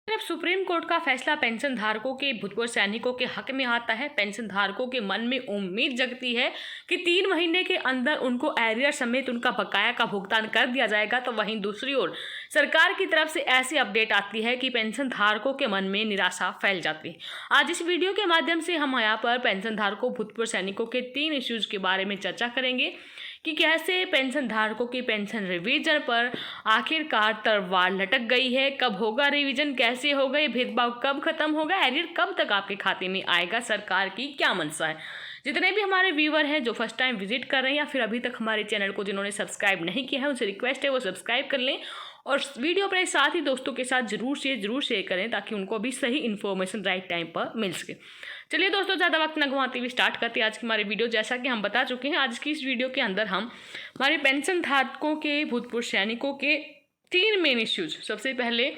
जब supreme court का फैसला पेंशन धारकों के भूतपूर्व सैनिकों के हक में आता है, पेंशन धारकों के मन में उम्मीद जगती है कि 3 महीने के अंदर उनको एरियर समेत उनका बकाया का भुगतान कर दिया जाएगा। तो वहीं दूसरी ओर सरकार की तरफ से ऐसी अपडेट आती है कि पेंशन धारकों के मन में निराशा फैल जाती है। आज इस वीडियो के माध्यम से हम यहाँ पर पेंशन धारकों भूतपूर्व सैनिकों के 3 इश्यूज के बारे में चर्चा करेंगे कि कैसे पेंशन धारकों की पेंशन रिवीजन पर आखिरकार तलवार लटक गई है। कब होगा रिवीजन, कैसे होगा, ये भेदभाव कब खत्म होगा, एरियर कब तक आपके खाते में आएगा, सरकार की क्या मंशा है। जितने भी हमारे व्यूअर हैं जो फर्स्ट टाइम विजिट कर रहे हैं या फिर अभी तक हमारे चैनल को जिन्होंने सब्सक्राइब नहीं किया है, उनसे रिक्वेस्ट है वो सब्सक्राइब कर लें और वीडियो अपने साथ ही दोस्तों के साथ जरूर शेयर करें ताकि उनको भी सही इन्फॉर्मेशन राइट टाइम पर मिल सके। चलिए दोस्तों, ज़्यादा वक्त न गंवाते हुए स्टार्ट करते हैं आज की हमारी वीडियो। जैसा कि हम बता चुके हैं, आज की इस वीडियो के अंदर हम हमारे पेंशन धारकों के भूतपूर्व सैनिकों के 3 मेन इश्यूज। सबसे पहले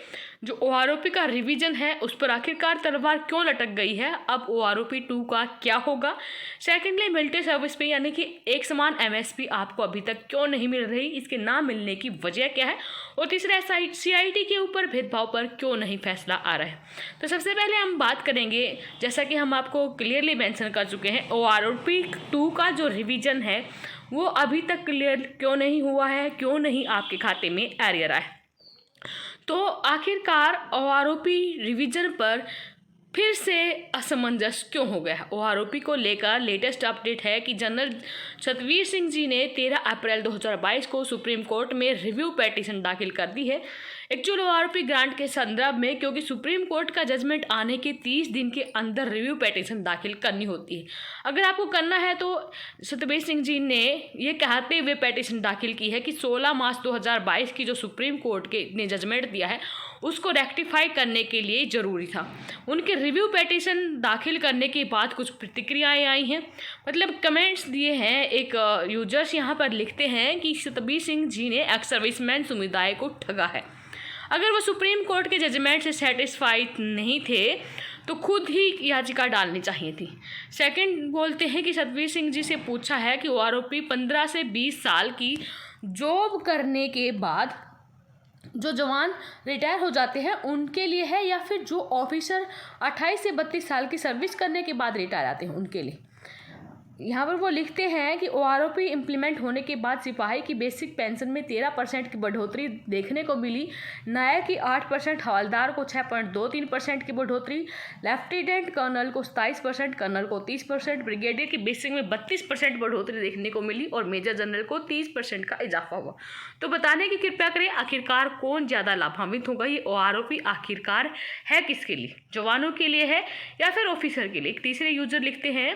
जो OROP का रिवीजन है उस पर आखिरकार तलवार क्यों लटक गई है, अब OROP 2 का क्या होगा। सेकेंडली, मिलिट्री सर्विस पे यानी कि एक समान MSP आपको अभी तक क्यों नहीं मिल रही, इसके ना मिलने की वजह क्या है। और तीसरा, CIT के ऊपर भेदभाव पर क्यों नहीं फैसला आ रहा है। तो सबसे पहले हम बात करेंगे, जैसा कि हम आपको क्लियरली मेंशन कर चुके हैं, OROP 2 का जो रिवीजन है वो अभी तक क्लियर क्यों नहीं हुआ है, क्यों नहीं आपके खाते में एरियर आया। तो आखिरकार OROP रिवीजन पर फिर से असमंजस क्यों हो गया है। OROP को लेकर लेटेस्ट अपडेट है कि जनरल सतवीर सिंह जी ने 13 अप्रैल 2022 को सुप्रीम कोर्ट में रिव्यू पिटीशन दाखिल कर दी है एक्चुअल OROP ग्रांट के संदर्भ में, क्योंकि सुप्रीम कोर्ट का जजमेंट आने के 30 दिन के अंदर रिव्यू पिटीशन दाखिल करनी होती है। अगर आपको करना है तो सतवीर सिंह जी ने ये कहते हुए पिटीशन दाखिल की है कि 16 मार्च 2022 की जो सुप्रीम कोर्ट के ने जजमेंट दिया है उसको रेक्टिफाई करने के लिए ज़रूरी था। उनके रिव्यू पिटीशन दाखिल करने के बाद कुछ प्रतिक्रियाएं आई हैं, मतलब कमेंट्स दिए हैं। एक यूजर्स यहाँ पर लिखते हैं कि सतबीर सिंह जी ने एक्स सर्विसमैन समुदाय को ठगा है। अगर वो सुप्रीम कोर्ट के जजमेंट से सेटिस्फाइड नहीं थे तो खुद ही याचिका डालनी चाहिए थी। सेकंड, बोलते हैं कि सतबीर सिंह जी से पूछा है कि OROP 15 से 20 साल की जॉब करने के बाद जो जवान रिटायर हो जाते हैं उनके लिए है या फिर जो ऑफिसर 28 से 32 साल की सर्विस करने के बाद रिटायर आते हैं उनके लिए। यहाँ पर वो लिखते हैं कि OROP इम्प्लीमेंट होने के बाद सिपाही की बेसिक पेंशन में 13% की बढ़ोतरी देखने को मिली, नायक की 8%, हवलदार को 6.23% की बढ़ोतरी, लेफ्टिनेंट कर्नल को 27%, कर्नल को 30%, ब्रिगेडियर की बेसिक में 32% बढ़ोतरी देखने को मिली और मेजर जनरल को 30% का इजाफा हुआ। तो बताने की कृपया करें आखिरकार कौन ज़्यादा लाभान्वित होगा, ये OROP आखिरकार है किसके लिए, जवानों के लिए है या फिर ऑफिसर के लिए। एक तीसरे यूजर लिखते हैं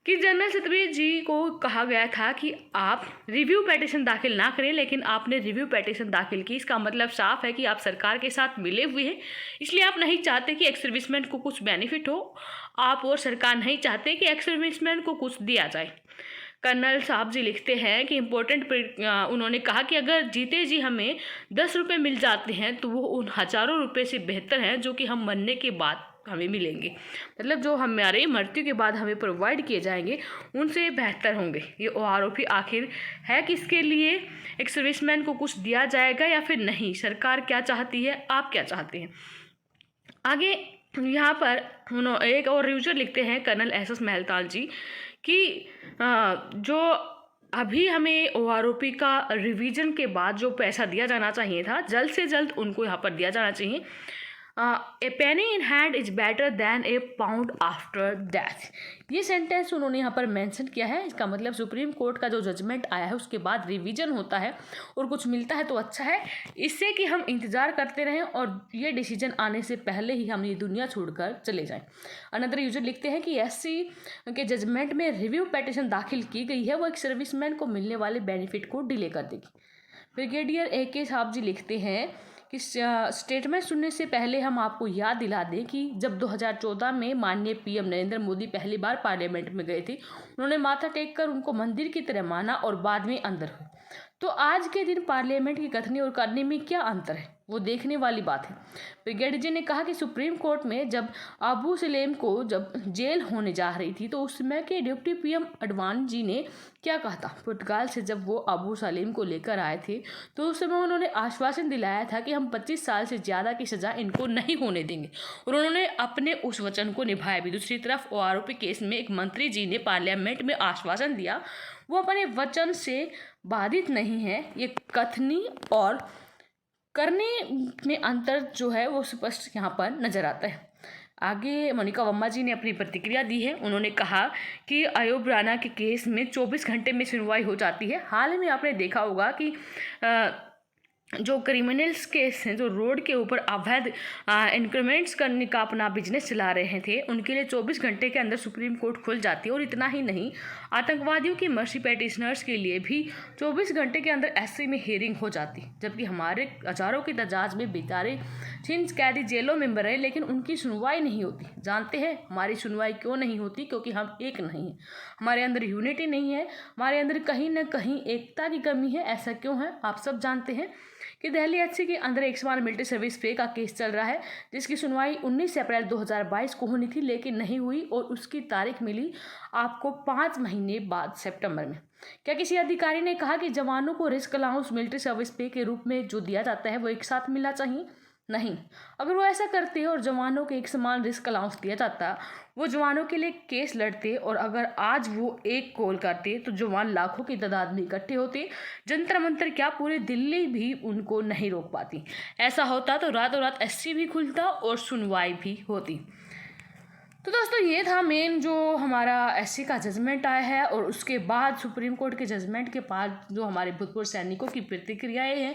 कि जनरल सतबीर जी को कहा गया था कि आप रिव्यू पिटीशन दाखिल ना करें, लेकिन आपने रिव्यू पिटीशन दाखिल की। इसका मतलब साफ है कि आप सरकार के साथ मिले हुए हैं, इसलिए आप नहीं चाहते कि एक्स सर्विसमैन को कुछ बेनिफिट हो। आप और सरकार नहीं चाहते कि एक्स सर्विसमैन को कुछ दिया जाए। कर्नल साहब जी लिखते हैं कि उन्होंने कहा कि अगर जीते जी हमें 10 रुपये मिल जाते हैं तो वो उन हज़ारों रुपये से बेहतर हैं जो कि हम मरने के बाद हमें मिलेंगे, मतलब जो हमारे मृत्यु के बाद हमें प्रोवाइड किए जाएंगे उनसे बेहतर होंगे। ये OROP आखिर है किसके लिए, एक सर्विसमैन को कुछ दिया जाएगा या फिर नहीं, सरकार क्या चाहती है, आप क्या चाहते हैं। आगे यहाँ पर एक और यूजर लिखते हैं कर्नल SS मेहताल जी कि जो अभी हमें OROP का रिवीजन के बाद जो पैसा दिया जाना चाहिए था जल्द से जल्द उनको यहाँ पर दिया जाना चाहिए। A penny in hand is better than a pound after death, ये सेंटेंस उन्होंने यहाँ पर मेंशन किया है। इसका मतलब सुप्रीम कोर्ट का जो जजमेंट आया है उसके बाद रिवीजन होता है और कुछ मिलता है तो अच्छा है, इससे कि हम इंतज़ार करते रहें और ये डिसीजन आने से पहले ही हम ये दुनिया छोड़कर चले जाएं। अनदर यूजर लिखते हैं कि SC के जजमेंट में रिव्यू पिटीशन दाखिल की गई है वो एक सर्विसमैन को मिलने वाले बेनिफिट को डिले कर देगी। ब्रिगेडियर AK साहब जी लिखते हैं कि स्टेटमेंट सुनने से पहले हम आपको याद दिला दें कि जब 2014 में माननीय PM नरेंद्र मोदी पहली बार पार्लियामेंट में गए थे, उन्होंने माथा टेक कर उनको मंदिर की तरह माना और बाद में अंदर हुए। तो आज के दिन पार्लियामेंट की कथनी और करनी में क्या अंतर है, वो देखने वाली बात है। ब्रिगेडियर जी ने कहा कि सुप्रीम कोर्ट में जब अबू सलेम को जब जेल होने जा रही थी तो उस समय के डिप्टी पीएम अडवाणी जी ने क्या कहा था। पुर्तगाल से जब वो अबू सलेम को लेकर आए थे तो उस समय उन्होंने आश्वासन दिलाया था कि हम 25 साल से ज़्यादा की सज़ा इनको नहीं होने देंगे, और उन्होंने अपने उस वचन को निभाया भी। दूसरी तरफ आरोपी केस में एक मंत्री जी ने पार्लियामेंट में आश्वासन दिया, वो अपने वचन से बाधित नहीं है। ये कथनी और करने में अंतर जो है वो स्पष्ट यहाँ पर नजर आता है। आगे मोनिका वर्मा जी ने अपनी प्रतिक्रिया दी है। उन्होंने कहा कि अयूब राना के केस में 24 घंटे में सुनवाई हो जाती है। हाल में आपने देखा होगा कि जो क्रिमिनल्स केस हैं, जो रोड के ऊपर अवैध इंक्रीमेंट्स करने का अपना बिजनेस चला रहे थे, उनके लिए 24 घंटे के अंदर सुप्रीम कोर्ट खुल जाती है। और इतना ही नहीं, आतंकवादियों की मर्सी पेटिशनर्स के लिए भी 24 घंटे के अंदर एससी में हियरिंग हो जाती, जबकि हमारे हज़ारों की तादाद में बेचारे छिंज कैदी जेलों में मरे लेकिन उनकी सुनवाई नहीं होती। जानते हैं हमारी सुनवाई क्यों नहीं होती? क्योंकि हम एक नहीं हैं, हमारे अंदर यूनिटी नहीं है, हमारे अंदर कहीं ना कहीं एकता की कमी है। ऐसा क्यों है? आप सब जानते हैं कि दिल्ली एचसी के अंदर एक समान मिलिट्री सर्विस पे का केस चल रहा है, जिसकी सुनवाई 19 अप्रैल 2022 को होनी थी लेकिन नहीं हुई, और उसकी तारीख मिली आपको 5 महीने बाद सितंबर में। क्या किसी अधिकारी ने कहा कि जवानों को रिस्क अलाउंस मिलिट्री सर्विस पे के रूप में जो दिया जाता है वो एक साथ मिलना चाहिए? नहीं। अगर वो ऐसा करते और जवानों को एक समान रिस्क अलाउंस दिया जाता, वो जवानों के लिए केस लड़ते, और अगर आज वो एक कॉल करते तो जवान लाखों की तादाद में इकट्ठे होते। जंतर मंतर क्या, पूरी दिल्ली भी उनको नहीं रोक पाती। ऐसा होता तो रातों रात एससी भी खुलता और सुनवाई भी होती। तो दोस्तों, ये था मेन जो हमारा एससी का जजमेंट आया है, और उसके बाद सुप्रीम कोर्ट के जजमेंट के बाद जो हमारे भूतपूर्व सैनिकों की प्रतिक्रियाएं हैं,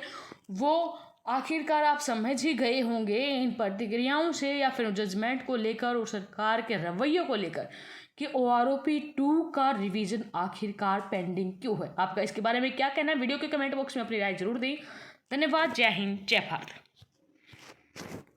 वो आखिरकार आप समझ ही गए होंगे इन प्रतिक्रियाओं से, या फिर जजमेंट को लेकर और सरकार के रवैये को लेकर, कि OROP 2 का रिवीजन आखिरकार पेंडिंग क्यों है। आपका इसके बारे में क्या कहना है? वीडियो के कमेंट बॉक्स में अपनी राय जरूर दें। धन्यवाद। जय हिंद, जय भारत।